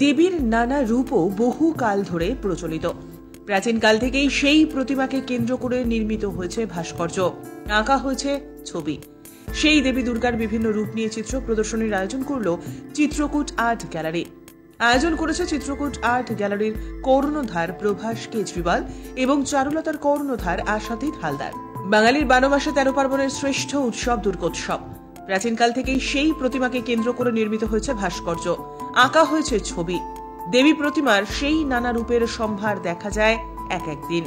দেবীর নানা রূপও বহু কাল ধরে প্রচলিত। প্রাচীনকাল থেকেই সেই প্রতিমাকে কেন্দ্র করে নির্মিত হয়েছে ভাস্কর্য, আঁকা হয়েছে ছবি। সেই দেবী দুর্গার বিভিন্ন রূপ নিয়ে চিত্র প্রদর্শনীর আয়োজন করল চিত্রকূট আর্ট গ্যালারি। আয়োজন করেছে চিত্রকূট আর্ট গ্যালারির কর্ণধার প্রভাস কেজরিওয়াল এবং চারুলতার কর্ণধার আশাতীত হালদার। বাঙালির 12 মাসে 13 পার্বণের শ্রেষ্ঠ উৎসব দুর্গোৎসব। প্রাচীনকাল থেকেই সেই প্রতিমাকে কেন্দ্র করে নির্মিত হয়েছে ভাস্কর্য, আঁকা হয়েছে ছবি। দেবী প্রতিমার সেই নানা রূপের সম্ভার দেখা যায় এক একদিন।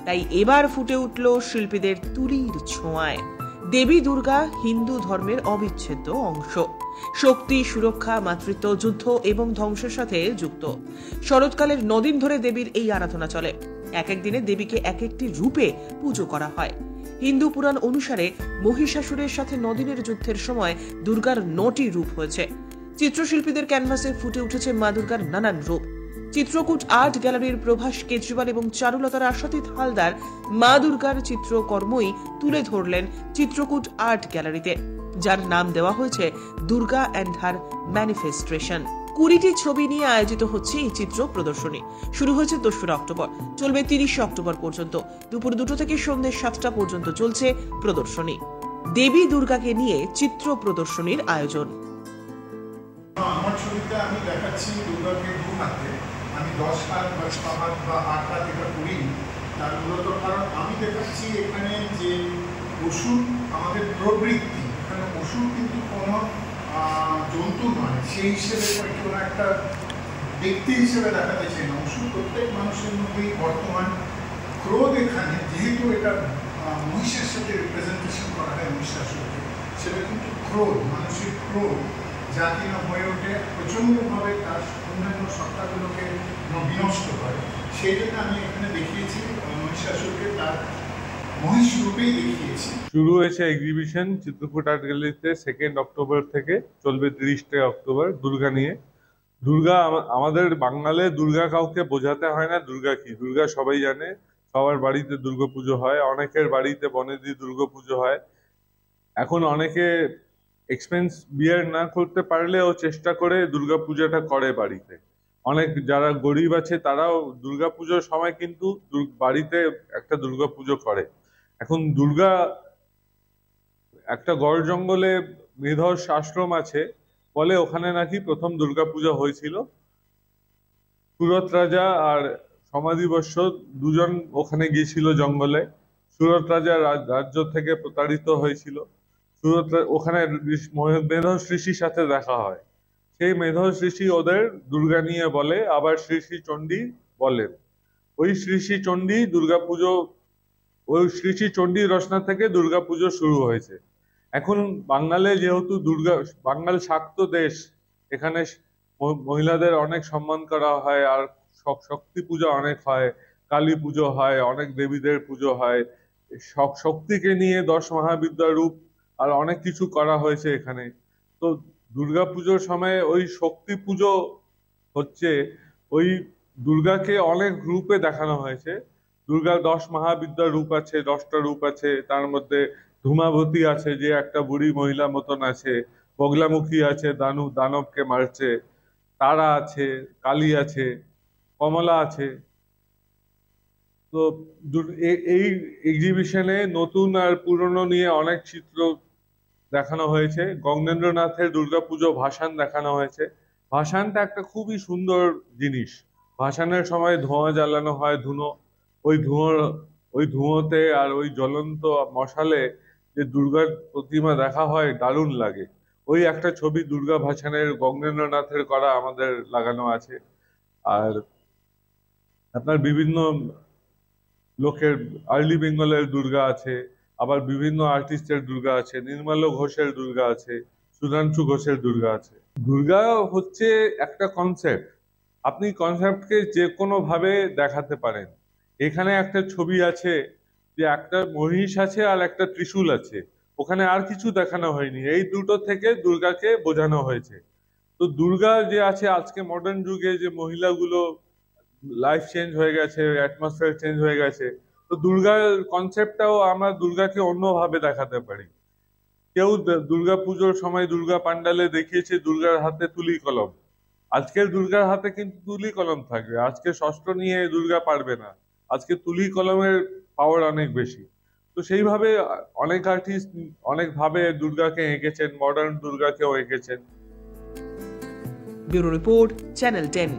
তাই এবার ফুটে উঠল শিল্পীদের তুলির ছোঁয়ায়। দেবী দুর্গা হিন্দু ধর্মের অবিচ্ছেদ্য অংশ। শক্তি, সুরক্ষা, মাতৃত্ব, যুদ্ধ এবং ধ্বংসের সাথে যুক্ত। শরৎকালের 9 দিন ধরে দেবীর এই আরাধনা চলে। এক এক দিনে দেবীকে এক একটি রূপে পুজো করা হয়। হিন্দু পুরাণ অনুসারে মহিষাসুরের সাথে 9 দিনের যুদ্ধের সময় দুর্গার 9টি রূপ হয়েছে। চিত্রশিল্পীদের ক্যানভাসে ফুটে উঠেছে মা দুর্গার নানান রূপ। চিত্রকূট আর্ট গ্যালারির প্রভাস কেজরিওয়াল এবং চারুলতার আশাতীত হালদার মা দুর্গার চিত্রকর্মই তুলে ধরলেন চিত্রকূট আর্ট গ্যালারিতে, যার নাম দেওয়া হয়েছে দুর্গা অ্যান্ড হার ম্যানিফেস্টেশন। 20টি ছবি নিয়ে আয়োজিত হচ্ছে এই চিত্র প্রদর্শনী। শুরু হয়েছে 2রা অক্টোবর, চলবে 30শে অক্টোবর পর্যন্ত। দুপুর 2টা থেকে সন্ধ্যে 7টা পর্যন্ত চলছে প্রদর্শনী। দেবী দুর্গাকে নিয়ে চিত্র প্রদর্শনীর আয়োজন। আমার ছবিতে আমি দেখাচ্ছি দুর্গাকে দু হাতে। আমি 10 হাত বা 6 হাত বা 8 হাত এটা করিনি। তার মূলত কারণ আমি দেখাচ্ছি এখানে যে অসুর আমাদের প্রবৃত্তি, এখানে অসুর কিন্তু কোনো জন্তু নয়, সেই হিসেবে কেউ একটা ব্যক্তি হিসেবে দেখাতে চাই না। অসুর প্রত্যেক মানুষের মধ্যেই বর্তমান। ক্রোধ এখানে যেহেতু এটা মহিষের সাথে রিপ্রেজেন্টেশন করা হয়, মহিষাসুরকে, সেটা কিন্তু ক্রোধ, মানসিক ক্রোধ, যা কিনা হয়ে ওঠে প্রচণ্ডভাবে তার অন্যান্য সত্তাগুলোকে বিনষ্ট করে। সেই জন্য আমি এখানে দেখিয়েছি মহিষাসুরকে তার মহিষ রূপেই দেখিয়েছি। শুরু হয়েছে এক্সিবিশন চিত্রকূট আর্ট গ্যালারিতে 2 অক্টোবর থেকে, চলবে 30 অক্টোবর দুর্গা নিয়ে। দুর্গা আমাদের বাঙালে দুর্গা কাউকে বোঝাতে হয় না দুর্গা কি। দুর্গা সবাই জানে, সবার বাড়িতে দুর্গাপুজো হয়, অনেকের বাড়িতে বনেদি দুর্গাপুজো হয়। এখন অনেকে এক্সপেন্স বিয়ার না করতে পারলেও চেষ্টা করে দুর্গাপূজাটা করে বাড়িতে। অনেক যারা গরিব আছে তারাও দুর্গাপুজোর সময় কিন্তু বাড়িতে একটা দুর্গাপুজো করে। এখন দুর্গা একটা গড় জঙ্গলে মেধস আশ্রম আছে, বলে ওখানে নাকি প্রথম দুর্গাপূজা হয়েছিল। সুরত রাজা আর সমাধিবর্ষ দুজন ওখানে গিয়েছিল জঙ্গলে। সুরত রাজা রাজ্য থেকে প্রতারিত হয়েছিল। ওখানে মেধস ঋষির সাথে দেখা হয়। সেই মেধস ঋষি ওদের দুর্গা নিয়ে বলে, আবার শ্রী শ্রী চণ্ডী বলেন। ওই শ্রী শ্রী চণ্ডী দুর্গাপুজো, ওই শ্রী শ্রী চণ্ডী রচনা থেকে দুর্গাপুজো শুরু হয়েছে। এখন বাঙালে যেহেতু বাঙাল শাক্ত দেশ, এখানে মহিলাদের অনেক সম্মান করা হয়, আর শক্তি পূজা অনেক হয়, কালী পুজো হয়, অনেক দেবীদের পুজো হয়। শক্তিকে নিয়ে 10 মহাবিদ্যার রূপ আর অনেক কিছু করা হয়েছে এখানে। তো দুর্গাপুজোর সময় ওই শক্তি পুজো হচ্ছে, ওই দুর্গাকে অনেক রূপে দেখানো হয়েছে। দুর্গার 10 মহাবিদ্যার রূপ আছে, 10টা রূপ আছে। তার মধ্যে ধূমাবতী আছে, যে একটা বুড়ি মহিলা মতন আছে। বগলামুখী আছে, দানবকে মারছে। তারা আছে, কালী আছে, কমলা আছে। তো এই এক্সিবিশনে নতুন আর পুরনো নিয়ে অনেক চিত্র দেখানো হয়েছে। গঙ্গেন্দ্রনাথের দুর্গাপুজো ভাসান দেখানো হয়েছে। ভাসানটা একটা খুবই সুন্দর জিনিস। ভাসানের সময় ধোঁয়া জ্বালানো হয়, ধুনো। ওই ধুঁয়োতে আর ওই জ্বলন্ত মশালে যে দুর্গার প্রতিমা দেখা হয়, দারুণ লাগে। ওই একটা ছবি দুর্গা ভাসানের গঙ্গেন্দ্রনাথের করা আমাদের লাগানো আছে। আর আপনার বিভিন্ন লোকের আর্লি বেঙ্গলের দুর্গা আছে, আবার বিভিন্ন আর্টিস্টের দুর্গা আছে, নির্মল ঘোষের দুর্গা আছে, সুধাংশু ঘোষের দুর্গা আছে। দুর্গা হচ্ছে একটা কনসেপ্ট। আপনি কনসেপ্টকে যে কোনো ভাবে দেখাতে পারেন। এখানে একটা ছবি আছে যে একটা মহিষ আছে আর একটা ত্রিশূল আছে, ওখানে আর কিছু দেখানো হয়নি। এই দুটো থেকে দুর্গাকে বোঝানো হয়েছে। তো দুর্গা যে আছে আজকে মডার্ন যুগে, যে মহিলাগুলো লাইফ চেঞ্জ হয়ে গেছে, অ্যাটমসফিয়ার চেঞ্জ হয়ে গেছে, তো দুর্গার কনসেপ্টটাও আমরা দুর্গাকে অন্যভাবে দেখাতে পারি। কেউ দুর্গা পুজোর সময় দুর্গা পান্ডালে দেখিয়েছে দুর্গার হাতে তুলি কলম, আজকের দুর্গার হাতে কিন্তু তুলি কলম থাকবে, আজকে ষষ্ঠ নিয়ে দুর্গা পারবে না, আজকে তুলি কলমের পাওয়ার অনেক বেশি। তো সেইভাবে অনেক আর্টিস্ট অনেকভাবে দুর্গাকে এঁকেছেন, মডার্ন দুর্গাকেও এঁকেছেন। Bureau report, channel 10।